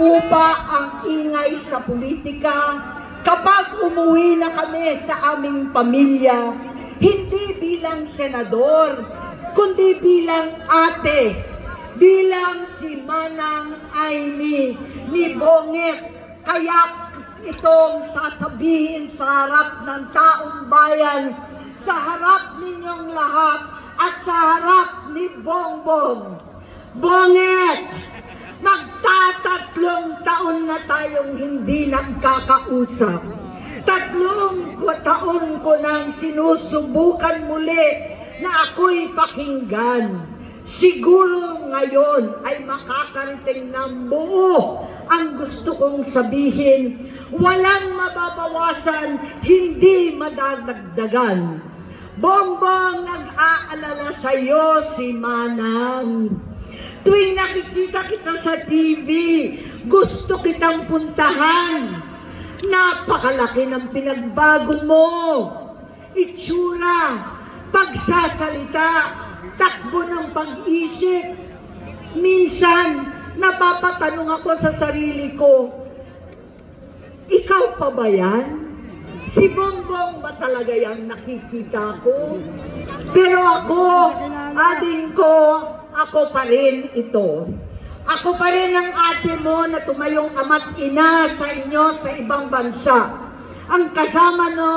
humupa ang ingay sa politika kapag umuwi na kami sa aming pamilya, hindi bilang senador, kundi bilang ate, bilang si Manang Aimee ni Bonget. Kaya itong sasabihin sa harap ng taong bayan, sa harap ninyong lahat at sa harap ni Bongbong. Bonget, magtatatlong taon na tayong hindi nagkakausap. 3 taon ko nang sinusubukan muli na ako'y pakinggan. Siguro ngayon ay makakarating ng buo ang gusto kong sabihin. Walang mababawasan, hindi madadagdagan. Bongbong, nag-aalala sa iyo si Manang. Tuwing nakikita kita sa TV, gusto kitang puntahan. Napakalaki ng pinagbago mo. Itsura, pagsasalita, takbo ng pag-isip. Minsan, napapatanong ako sa sarili ko, ikaw pa ba yan? Si Bongbong ba talaga yung nakikita ko? Pero ako, ading ko, ako pa rin ito. Ako pa rin ang ate mo na tumayong ama't ina sa inyo sa ibang bansa. Ang kasama no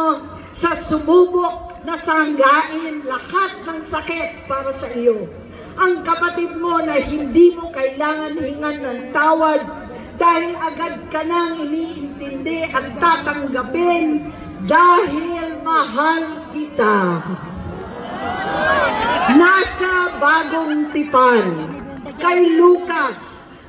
sa sumubok na sanggain lahat ng sakit para sa iyo. Ang kapatid mo na hindi mo kailangan hingan ng tawad dahil agad ka nang iniintindi at tatanggapin dahil mahal kita. Nasa Bagong Tipan, kay Lucas,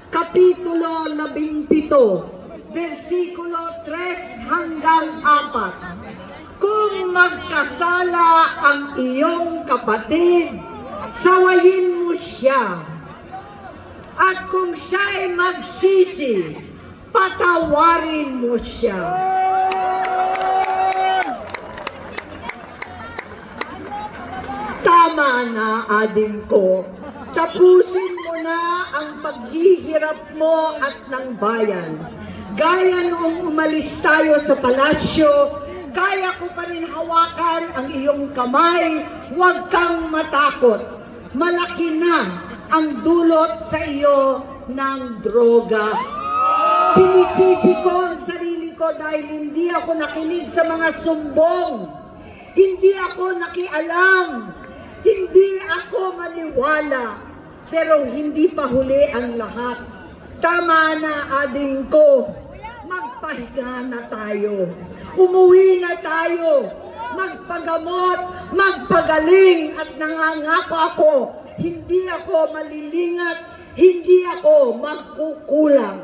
Kapitulo 17, versikulo 3 hanggang 4. Kung magkasala ang iyong kapatid, sawayin mo siya. At kung siya'y magsisi, patawarin mo siya. Tama na, ading ko. Tapusin mo na ang paghihirap mo at ng bayan. Gaya noong umalis tayo sa palasyo, kaya ko pa rin hawakan ang iyong kamay. Huwag kang matakot. Malaki na ang dulot sa iyo ng droga. Sinisisi ko ang sarili ko dahil hindi ako nakinig sa mga sumbong. Hindi ako nakialam. Hindi ako maniwala, pero hindi pa huli ang lahat. Tama na, ading ko. Magpahinga na tayo. Umuwi na tayo. Magpagamot, magpagaling at nangangako ako. Hindi ako malilingat, hindi ako magkukulang.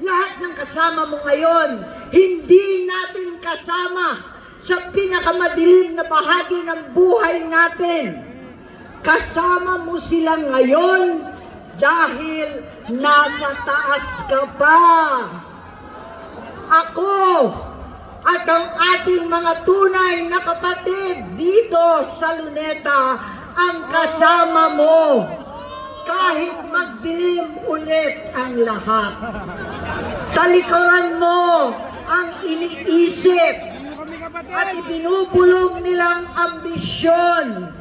Lahat ng kasama mo ngayon, hindi natin kasama sa pinakamadilim na bahagi ng buhay natin. Kasama mo sila ngayon dahil nasa taas ka pa. Ako at ang ating mga tunay na kapatid dito sa Luneta ang kasama mo kahit magdilim ulit ang lahat. Talikuran mo ang iniisip at ibinubulong nilang ambisyon.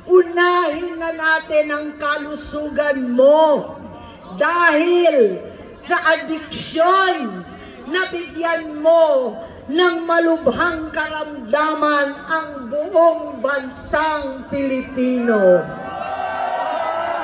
Unahin na natin ang kalusugan mo dahil sa adiksyon nabigyan mo ng malubhang karamdaman ang buong bansang Pilipino.